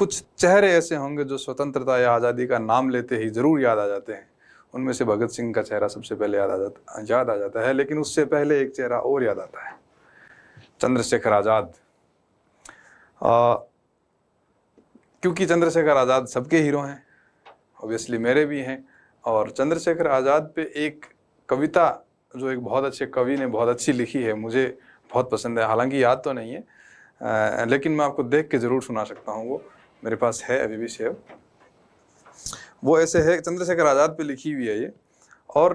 कुछ चेहरे ऐसे होंगे जो स्वतंत्रता या आज़ादी का नाम लेते ही ज़रूर याद आ जाते हैं। उनमें से भगत सिंह का चेहरा सबसे पहले याद आ जाता है, लेकिन उससे पहले एक चेहरा और याद आता है, चंद्रशेखर आज़ाद। क्योंकि चंद्रशेखर आज़ाद सबके हीरो हैं, ऑब्वियसली मेरे भी हैं। और चंद्रशेखर आज़ाद पे एक कविता जो एक बहुत अच्छे कवि ने बहुत अच्छी लिखी है, मुझे बहुत पसंद है, हालांकि याद तो नहीं है, लेकिन मैं आपको देख के ज़रूर सुना सकता हूँ। वो मेरे पास है अभी भी सेव। वो ऐसे है, चंद्रशेखर आज़ाद पे लिखी हुई है ये। और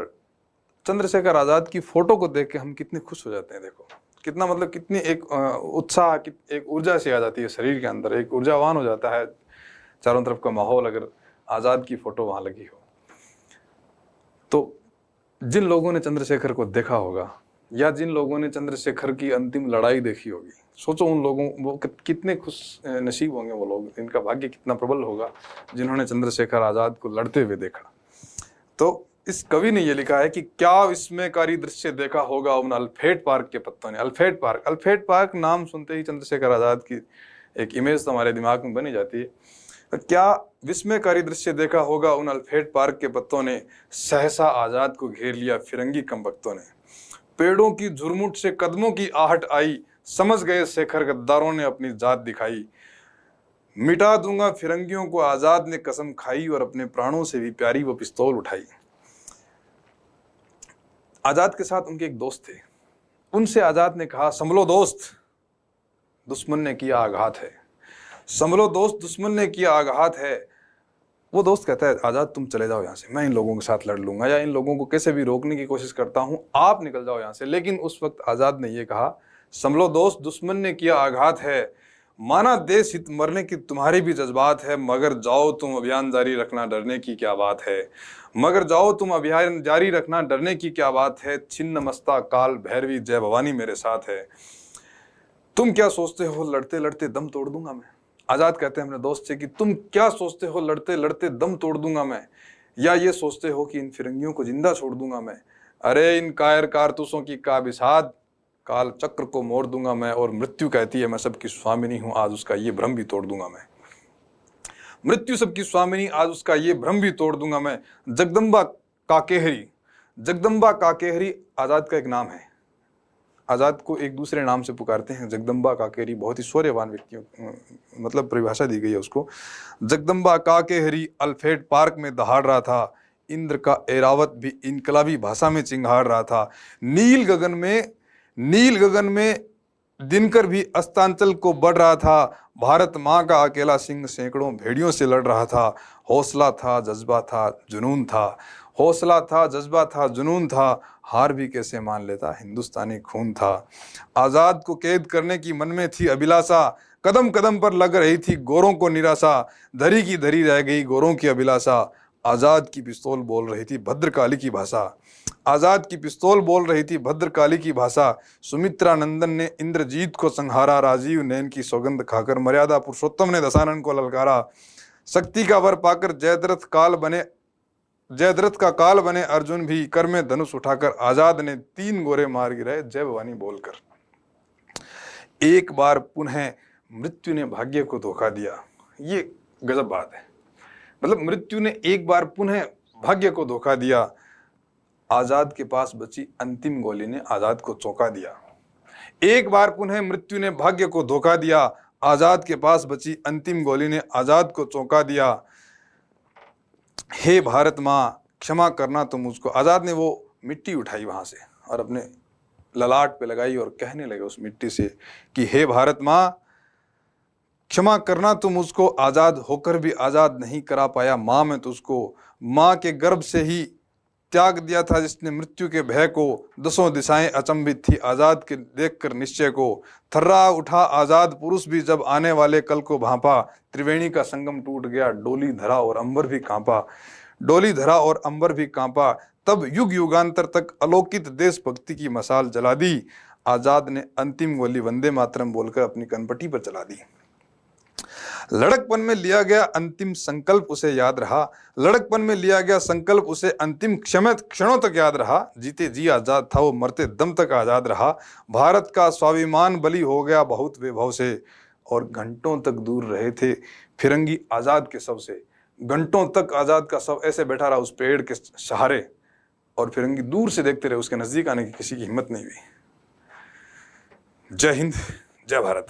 चंद्रशेखर आज़ाद की फ़ोटो को देख के हम कितने खुश हो जाते हैं। देखो कितना, मतलब कितनी एक उत्साह, एक ऊर्जा सी आ जाती है शरीर के अंदर, एक ऊर्जावान हो जाता है चारों तरफ का माहौल अगर आज़ाद की फ़ोटो वहाँ लगी हो। तो जिन लोगों ने चंद्रशेखर को देखा होगा या जिन लोगों ने चंद्रशेखर की अंतिम लड़ाई देखी होगी, सोचो उन लोगों, वो कितने खुश नसीब होंगे वो लोग, इनका भाग्य कितना प्रबल होगा जिन्होंने चंद्रशेखर आज़ाद को लड़ते हुए देखा। तो इस कवि ने ये लिखा है कि क्या विस्मयकारी दृश्य देखा होगा उन अल्फ्रेड पार्क के पत्तों ने। अल्फ्रेड पार्क नाम सुनते ही चंद्रशेखर आज़ाद की एक इमेज तो हमारे दिमाग में बनी जाती है। तो क्या विस्मयकारी दृश्य देखा होगा उन अल्फ्रेड पार्क के पत्तों ने, सहसा आज़ाद को घेर लिया फिरंगी कम वक्तों ने। पेड़ों की झुरमुट से कदमों की आहट आई, समझ गए शेखर गद्दारों ने अपनी जात दिखाई। मिटा दूंगा फिरंगियों को आज़ाद ने कसम खाई, और अपने प्राणों से भी प्यारी वो पिस्तौल उठाई। आज़ाद के साथ उनके एक दोस्त थे, उनसे आज़ाद ने कहा, संभलो दोस्त, दुश्मन ने किया आघात है। संभलो दोस्त, दुश्मन ने किया आघात है। वो दोस्त कहता है, आज़ाद तुम चले जाओ यहाँ से, मैं इन लोगों के साथ लड़ लूंगा, या इन लोगों को कैसे भी रोकने की कोशिश करता हूँ, आप निकल जाओ यहाँ से। लेकिन उस वक्त आज़ाद ने ये कहा, संभलो दोस्त, दुश्मन ने किया आघात है। माना देश हित मरने की तुम्हारी भी जज्बात है, मगर जाओ तुम अभियान जारी रखना, डरने की क्या बात है। मगर जाओ तुम अभियान जारी रखना, डरने की क्या बात है। छिन्न मस्ता काल भैरवी जय भवानी मेरे साथ है। तुम क्या सोचते हो लड़ते लड़ते दम तोड़ दूंगा मैं। आज़ाद कहते हैं अपने दोस्त से कि तुम क्या सोचते हो लड़ते लड़ते दम तोड़ दूंगा मैं, या ये सोचते हो कि इन फिरंगियों को जिंदा छोड़ दूंगा मैं। अरे इन कायर कारतूसों की का बिसाद, काल चक्र को मोड़ दूंगा मैं। और मृत्यु कहती है मैं सबकी स्वामिनी हूं, आज उसका ये भ्रम भी तोड़ दूंगा मैं। मृत्यु सबकी स्वामिनी, आज उसका ये भ्रम भी तोड़ दूंगा मैं। जगदम्बा काकेहरी, जगदम्बा काकेहरी आज़ाद का एक नाम है। आज़ाद को एक दूसरे नाम से पुकारते हैं, जगदम्बा काकेहरी, बहुत ही शौर्यवान व्यक्तियों, मतलब परिभाषा दी गई है उसको। जगदम्बा काकेहरी अल्फ्रेड पार्क में दहाड़ रहा था, इंद्र का एरावत भी इनकलाबी भाषा में चिंगाड़ रहा था। नील गगन में दिनकर भी अस्तांचल को बढ़ रहा था। भारत माँ का अकेला सिंह सैकड़ों भेड़ियों से लड़ रहा था। हौसला था, जज्बा था, जुनून था। हौसला था, जज्बा था, जुनून था। हार भी कैसे मान लेता, हिंदुस्तानी खून था। आज़ाद को कैद करने की मन में थी अभिलाषा, कदम कदम पर लग रही थी गोरों को निराशा। धरी की धरी रह गई गोरों की अभिलाषा। आज़ाद की पिस्तौल बोल रही थी भद्रकाली की भाषा। आज़ाद की पिस्तौल बोल रही थी भद्रकाली की भाषा। सुमित्रा नंदन ने इंद्रजीत को संहारा, राजीव नैन की सौगंध खाकर मर्यादा पुरुषोत्तम ने दशानन को ललकारा। शक्ति का वर पाकर जयद्रथ का काल बने अर्जुन भी, कर में धनुष उठाकर आज़ाद ने 3 गोरे मार गिराए जय भवानी बोलकर। एक बार पुनः मृत्यु ने भाग्य को धोखा दिया। ये गजब बात है, मतलब मृत्यु ने एक बार पुनः भाग्य को धोखा दिया। आज़ाद के पास बची अंतिम गोली ने आज़ाद को चौंका दिया। एक बार पुनः मृत्यु ने भाग्य को धोखा दिया। आज़ाद के पास बची अंतिम गोली ने आज़ाद को चौंका दिया। हे भारत माँ, क्षमा करना तो मुझको। आज़ाद ने वो मिट्टी उठाई वहां से और अपने ललाट पे लगाई और कहने लगे उस मिट्टी से कि हे भारत माँ, क्षमा करना तो मुझको। आज़ाद होकर भी आज़ाद नहीं करा पाया माँ मैं तुझको। माँ के गर्भ से ही त्याग दिया था जिसने मृत्यु के भय को। 10 दिशाएं अचंभित थी आज़ाद के देखकर निश्चय को। थर्रा उठा आज़ाद पुरुष भी जब आने वाले कल को भांपा। त्रिवेणी का संगम टूट गया, डोली धरा और अंबर भी कांपा। डोली धरा और अंबर भी कांपा। तब युग युगांतर तक अलौकित देशभक्ति की मशाल जला दी। आज़ाद ने अंतिम गोली वंदे मातरम बोलकर अपनी कनपटी पर चला दी। लड़कपन में लिया गया अंतिम संकल्प उसे याद रहा। लड़कपन में लिया गया संकल्प उसे अंतिम क्षणों तक याद रहा। जीते जी आजाद था वो, मरते दम तक आजाद रहा। भारत का स्वाभिमान बलि हो गया बहुत वैभव से, और घंटों तक दूर रहे थे फिरंगी आजाद के शव से। घंटों तक आजाद का शव ऐसे बैठा रहा उस पेड़ के सहारे, और फिरंगी दूर से देखते रहे, उसके नजदीक आने की किसी की हिम्मत नहीं हुई। जय हिंद, जय भारत।